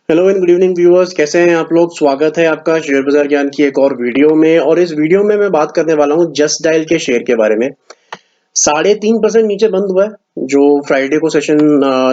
Hello and good evening viewers, कैसे हैं आप लोग। स्वागत है आपका शेयर बाजार ज्ञान की एक और वीडियो में। और इस वीडियो में मैं बात करने वाला हूं जस्ट डायल के शेयर के बारे में। 3.5% नीचे बंद हुआ है। जो फ्राइडे को सेशन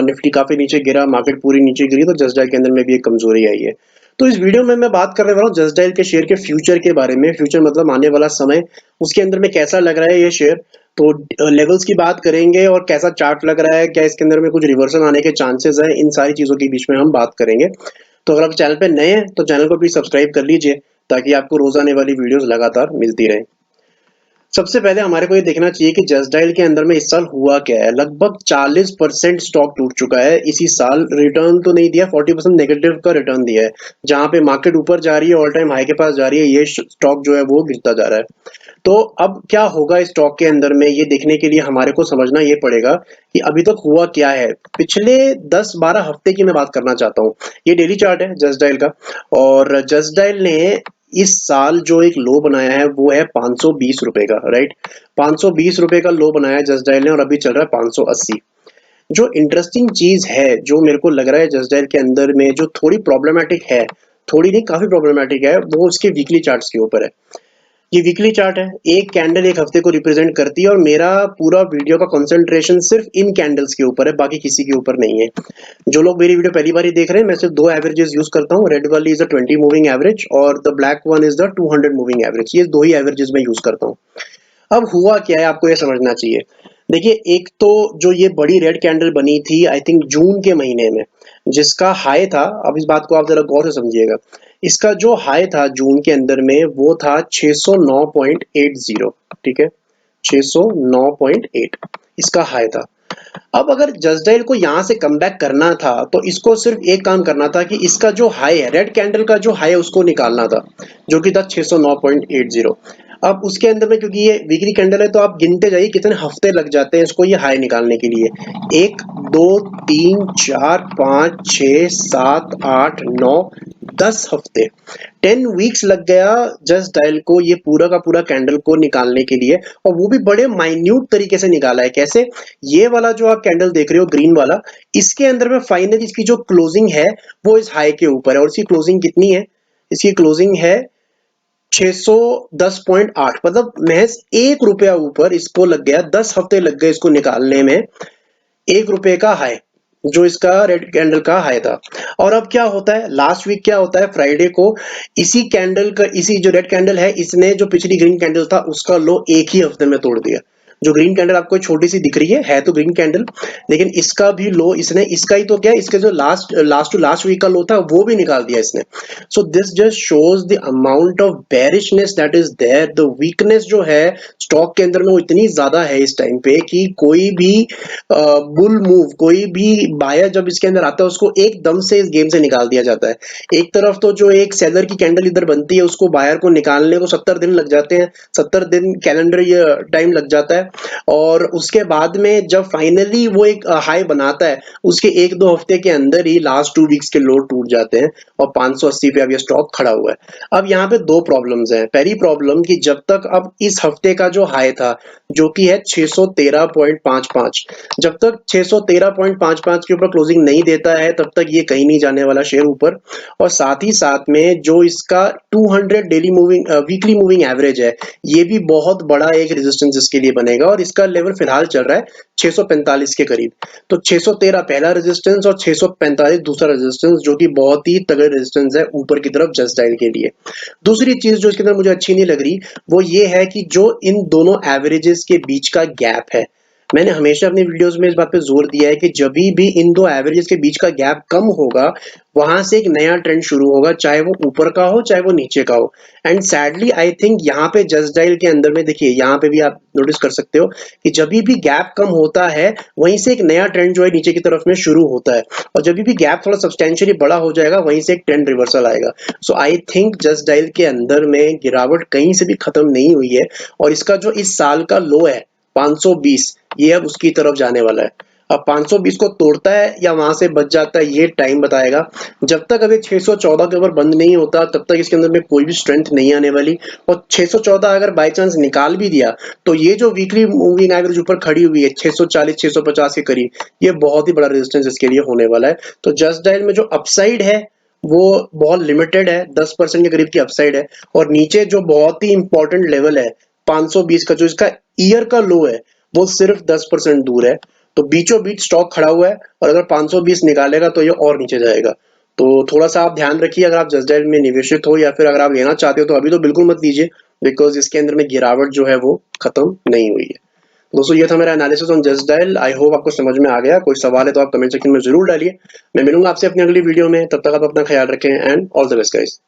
निफ्टी काफी नीचे गिरा, मार्केट पूरी नीचे गिरी, तो जस्ट डायल के अंदर में भी एक कमजोरी आई है। तो इस वीडियो में मैं बात करने वाला हूँ जस्ट डायल के शेयर के फ्यूचर के बारे में। फ्यूचर मतलब आने वाला समय, उसके अंदर में कैसा लग रहा है ये शेयर। तो लेवल्स की बात करेंगे और कैसा चार्ट लग रहा है, क्या इसके अंदर में कुछ रिवर्सल आने के चांसेस है, इन सारी चीजों के बीच में हम बात करेंगे। तो अगर आप चैनल पे नए हैं तो चैनल को प्लीज सब्सक्राइब कर लीजिए, ताकि आपको रोज आने वाली वीडियोस लगातार मिलती रहे। सबसे पहले हमारे को ये देखना चाहिए कि जस्ट डायल के अंदर में इस साल हुआ क्या है। लगभग 40% स्टॉक टूट चुका है इसी साल। रिटर्न तो नहीं दिया, 40% नेगेटिव का रिटर्न दिया है। जहां पे मार्केट ऊपर जा रही है, ऑल टाइम हाई के पास जा रही है, ये स्टॉक जो है वो गिरता जा रहा है। तो अब क्या होगा इस स्टॉक के अंदर में, ये देखने के लिए हमारे को समझना ये पड़ेगा कि अभी तक हुआ क्या है। पिछले 10-12 हफ्ते की मैं बात करना चाहता हूँ। ये डेली चार्ट है जस्ट डायल का। और जस्ट डायल ने इस साल जो एक लो बनाया है वो है 520 रुपए का, राइट। 520 रुपए का लो बनाया है जस्ट डायल ने, और अभी चल रहा है 580। जो इंटरेस्टिंग चीज है, जो मेरे को लग रहा है जस्ट डायल के अंदर में जो थोड़ी प्रॉब्लमेटिक है, थोड़ी नहीं काफी प्रॉब्लमेटिक है, वो उसके वीकली चार्ट्स के ऊपर है। ये वीकली चार्ट है। एक कैंडल एक हफ्ते को रिप्रेजेंट करती है, और मेरा पूरा वीडियो का कंसंट्रेशन सिर्फ इन कैंडल्स के ऊपर है, बाकी किसी के ऊपर नहीं है। जो लोग मेरी वीडियो पहली बार ही देख रहे हैं, मैं सिर्फ दो एवरेजेस यूज करता हूँ। रेड वाली इज द 20 मूविंग एवरेज, और the black one is the 200 moving average. ये दो ही एवरेजेस मैं यूज करता हूँ। अब हुआ क्या है आपको ये समझना चाहिए। देखिए, एक तो जो ये बड़ी रेड कैंडल बनी थी आई थिंक जून के महीने में, जिसका हाई था, अब इस बात को आप जरा गौर से समझिएगा। इसका जो हाई था जून के अंदर में वो था 609.80, ठीक है। 609.8 इसका हाई था। अब अगर जसडाइल को यहां से कम बैक करना था तो इसको सिर्फ एक काम करना था कि इसका जो हाई है, रेड कैंडल का जो हाई है, उसको निकालना था, जो कि था 609.80। अब उसके अंदर में क्योंकि ये वीकली कैंडल है, तो आप गिनते जाइए कितने हफ्ते लग जाते हैं इसको ये हाई निकालने के लिए। 1 2 3 4 5 6 7 8 9 10 हफ्ते, 10 वीक्स लग गया जस्ट डायल को ये पूरा का पूरा कैंडल को निकालने के लिए। और वो भी बड़े माइन्यूट तरीके से निकाला है। कैसे? ये वाला जो आप कैंडल देख रहे हो ग्रीन वाला, इसके अंदर में फाइनली इसकी जो क्लोजिंग है वो इस हाई के ऊपर है। और इसकी क्लोजिंग कितनी है? इसकी क्लोजिंग है 610.8, मतलब महज 1 रुपया ऊपर इसको लग गया। 10 हफ्ते लग गए इसको निकालने में। 1 रुपए का हाई, जो इसका रेड कैंडल का हाई था। और अब क्या होता है, लास्ट वीक क्या होता है, फ्राइडे को इसी कैंडल का, इसी जो रेड कैंडल है, इसने जो पिछली ग्रीन कैंडल था उसका लो एक ही हफ्ते में तोड़ दिया। जो ग्रीन कैंडल आपको छोटी सी दिख रही है तो ग्रीन कैंडल, लेकिन इसका भी लो इसने, इसका ही तो क्या, इसके जो लास्ट टू लास्ट वीक का लो था वो भी निकाल दिया इसने। So this just shows the amount of bearishness that is there. The weakness जो है स्टॉक के अंदर में वो इतनी ज्यादा है इस टाइम पे कि कोई भी बुल मूव, कोई भी बायर जब इसके अंदर आता है उसको एकदम से इस गेम से निकाल दिया जाता है। एक तरफ तो जो एक सेलर की कैंडल इधर बनती है, उसको बायर को निकालने को 70 दिन लग जाते हैं, 70 दिन कैलेंडर टाइम लग जाता है। और उसके बाद में जब फाइनली वो एक हाई बनाता है, उसके 1-2 हफ्ते के अंदर ही लास्ट 2 वीक्स के लो टूट जाते हैं, और 580 पे अब ये स्टॉक खड़ा हुआ है। अब यहाँ पे दो प्रॉब्लम्स हैं। पहली प्रॉब्लम कि जब तक अब इस हफ्ते का जो हाई था, जो कि है 613.55, जब तक 613.55 के ऊपर क्लोजिंग नहीं देता है तब तक ये कहीं नहीं जाने वाला शेयर ऊपर। और साथ ही साथ में जो इसका 200 daily moving weekly moving average है, ये भी बहुत बड़ा एक रेजिस्टेंस इसके लिए बनेगा। और इसका लेवल फिलहाल चल रहा है 645 के करीब। तो 613 पहला रेजिस्टेंस और 645 दूसरा रेजिस्टेंस, जो कि बहुत ही तगड़े रेजिस्टेंस है ऊपर की तरफ जस्ट डायल के लिए। दूसरी चीज जो इसके अंदर मुझे अच्छी नहीं लग रही, वो ये है कि जो इन दोनों एवरेजेस के बीच का गैप है, मैंने हमेशा अपनी वीडियोस में इस बात पे जोर दिया है कि जब भी इन दो एवरेजेस के बीच का गैप कम होगा, वहां से एक नया ट्रेंड शुरू होगा, चाहे वो ऊपर का हो चाहे वो नीचे का हो। एंड सैडली आई थिंक यहाँ पे जस्ट डायल के अंदर में देखिए, यहाँ पे भी आप नोटिस कर सकते हो कि जब भी गैप कम होता है, वहीं से एक नया ट्रेंड जो है नीचे की तरफ में शुरू होता है। और जब भी गैप थोड़ा सब्सटेंशियली बड़ा हो जाएगा, वहीं से एक ट्रेंड रिवर्सल आएगा। सो आई थिंक जस्ट डायल के अंदर में गिरावट कहीं से भी खत्म नहीं हुई है। और इसका जो इस साल का लो है 520, ये अब उसकी तरफ जाने वाला है। अब 520 को तोड़ता है या वहां से बच जाता है, ये टाइम बताएगा। जब तक अभी 614 के ऊपर बंद नहीं होता, तब तक इसके अंदर में कोई भी स्ट्रेंथ नहीं आने वाली। और 614 अगर बाय चांस निकाल भी दिया, तो ये जो वीकली मूविंग एवरेज ऊपर खड़ी हुई है 640 650 के करीब, ये बहुत ही बड़ा रेजिस्टेंस इसके लिए होने वाला है। तो जस्ट डायल में जो अपसाइड है वो बहुत लिमिटेड है, 10% के करीब की अपसाइड है, और नीचे जो बहुत ही इंपॉर्टेंट लेवल है 520 का, जो इसका ईयर का लो है, वो सिर्फ 10% दूर है। तो बीचों बीच स्टॉक खड़ा हुआ है, और अगर 520 निकालेगा तो ये और नीचे जाएगा। तो थोड़ा सा आप ध्यान रखिए, अगर आप जस्ट डायल में निवेशित हो या फिर अगर आप लेना चाहते हो तो अभी तो बिल्कुल मत लीजिए, बिकॉज इसके अंदर में गिरावट जो है वो खत्म नहीं हुई है। दोस्तों ये था मेरा analysis on just dial. I hope आपको समझ में आ गया। कोई सवाल है तो आप कमेंट सेक्शन में जरूर डालिए। मैं मिलूंगा आपसे अपनी अगली वीडियो में, तब तक आप अपना ख्याल रखें and all the best guys.